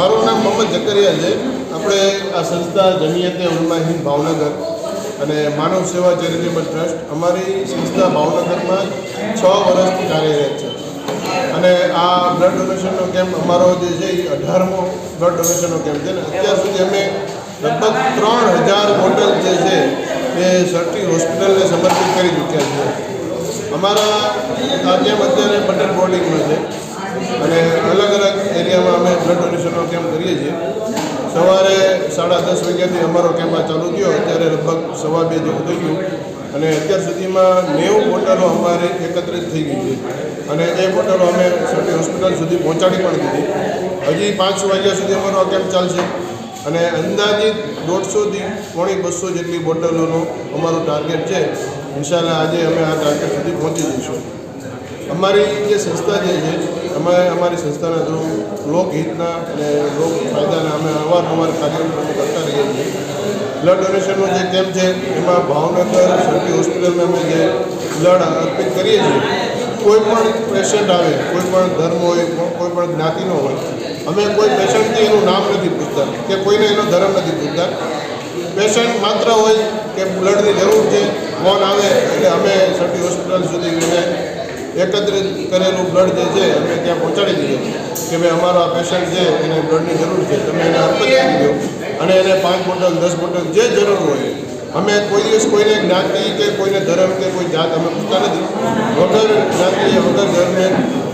મારું નામ મોહમ્મદ જકરિયા છે। આપણે આ સંસ્થા જમિયતે ઉલમા હિન્દ ભાવનગર અને માનવ સેવા ચેરિટેબલ ટ્રસ્ટ અમારી સંસ્થા ભાવનગરમાં 6 વર્ષથી કાર્યરત છે અને આ બ્લડ ડોનેશનનો કેમ્પ અમારો જે છે એ 18મો બ્લડ ડોનેશનનો કેમ્પ છે ને અત્યાર સુધી અમે લગભગ 3000 બોટલ જે છે એ સરટી હોસ્પિટલને સમર્પિત કરી ચૂક્યા છીએ। અમારા આ કેમ્પ અત્યારે પટેલ બોર્ડિંગમાં છે અને અલગ અલગ એરિયામાં અમે બ્લડ ડોનેશનનો કેમ્પ કરીએ છીએ। સવારે 10:30 વાગ્યાથી અમારો કેમ્પ ચાલુ થયો, અત્યારે લગભગ 2:15 જેવું થઈ ગયું અને અત્યાર સુધીમાં 90 બોટલો અમારે એકત્રિત થઈ ગઈ છે અને એ બોટલો અમે સરટી હોસ્પિટલ સુધી પહોંચાડી પણ દીધી। હજી 5 વાગ્યા સુધી અમારો આ કેમ્પ ચાલશે અને અંદાજિત 150થી 200 જેટલી બોટલોનો અમારું ટાર્ગેટ છે। ઇન્શાલ્લાહ આજે અમે આ ટાર્ગેટ સુધી પહોંચી જઈશું। અમારી જે સંસ્થા જે છે અમે અમારી સંસ્થાના થ્રુ લોકહિતના અને લોક ફાયદાના અમે અવારનવાર કાર્યક્રમો કરતા રહીએ છીએ। બ્લડ ડોનેશનનો જે કેમ્પ છે એમાં ભાવનગર સરટી હોસ્પિટલમાં અમે જે બ્લડ અર્પિત કરીએ છીએ, કોઈ પણ પેશન્ટ આવે, કોઈ પણ ધર્મ હોય, કોઈ પણ જ્ઞાતિનો હોય, અમે કોઈ પેશન્ટથી એનું નામ નથી પૂછતા કે કોઈને એનો ધર્મ નથી પૂછતા। પેશન્ટ માત્ર હોય કે બ્લડની જરૂર છે, ફોન આવે એટલે અમે સરટી હોસ્પિટલ સુધી એને એકત્રિત કરેલું બ્લડ જે છે અમે ત્યાં પહોંચાડી દઈએ કે ભાઈ અમારો આ પેશન્ટ છે, એને બ્લડની જરૂર છે, તમે એને અર્પિત કરી દો અને એને 5 બોટલ 10 બોટલ જે જરૂર હોય। અમે કોઈ દિવસ કોઈને જ્ઞાતિ કે કોઈને ધર્મ કે કોઈ જાત અમે પૂછતા નથી। વગર જ્ઞાતિ વગર ધર્મે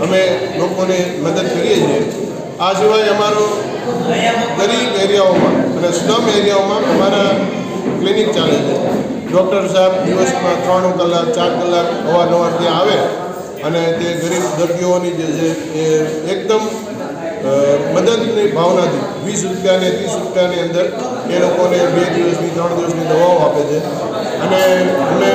અમે લોકોને મદદ કરીએ છીએ। આ સિવાય અમારો ગરીબ એરિયાઓમાં અને સ્લમ એરિયાઓમાં અમારા ક્લિનિક ચાલે છે। ડૉક્ટર સાહેબ દિવસમાં 3 કલાક 4 કલાક અવારનવાર ત્યાં આવે અને તે ગરીબ દર્દીઓની જે છે એ એકદમ મદદની ભાવનાથી 20 રૂપિયા ને 30 રૂપિયાની અંદર એ લોકોને 2 દિવસની 3 દિવસની દવાઓ આપે છે અને અમે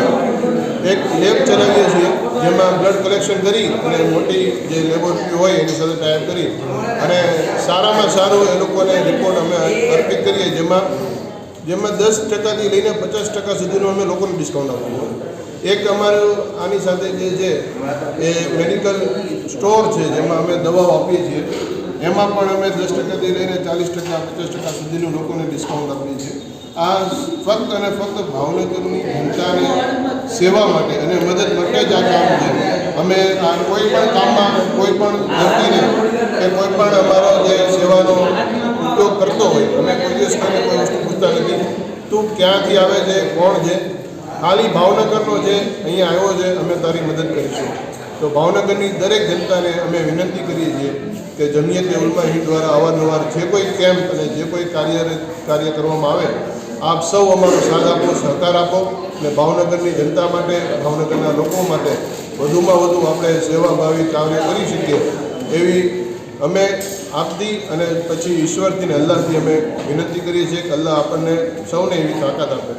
એક લેબ ચલાવીએ છીએ જેમાં બ્લડ કલેક્શન કરી અને મોટી જે લેબોરેટરી હોય એની સાથે ટાઈપ કરી અને સારામાં સારું એ લોકોને રિપોર્ટ અમે અર્પિત કરીએ, જેમાં 10%થી લઈને 50% સુધીનું અમે લોકોને ડિસ્કાઉન્ટ આપીએ છીએ। એક અમારું આની સાથે જે છે એ મેડિકલ સ્ટોર છે જેમાં અમે દવાઓ આપીએ છીએ, એમાં પણ અમે 10%થી લઈને 40% 50% સુધીનું લોકોને ડિસ્કાઉન્ટ આપીએ છીએ। આ ફક્ત અને ફક્ત ભાવનગરની જનતાને સેવા માટે અને મદદ માટે જ આ કામ છે। અમે આ કોઈ પણ કામમાં કોઈ પણ વ્યક્તિને કે કોઈ પણ અમારો જે સેવાનો ઉપયોગ કરતો હોય અમે કોઈ દિવસ કોઈને કોઈ વસ્તુ પૂછતા નથી તું ક્યાંથી આવે છે, કોણ છે, ખાલી ભાવનગરનો છે, અહીંયા આવ્યો છે, અમે તારી મદદ કરીશું। તો ભાવનગરની દરેક જનતાને અમે વિનંતી કરીએ છીએ કે જમિયતે ઉલમા હિન્દ દ્વારા અવારનવાર જે કોઈ કેમ્પ અને જે કોઈ કાર્ય કરવામાં આવે આપ સૌ અમારો સાથ આપો, સહકાર આપો અને ભાવનગરની જનતા માટે, ભાવનગરના લોકો માટે વધુમાં વધુ આપણે સેવાભાવી કાર્ય કરી શકીએ એવી અમે આપથી અને પછી ઈશ્વરથી ને અલ્લાહથી અમે વિનંતી કરીએ છીએ કે અલ્લાહ આપણને સૌને એવી તાકાત આપે।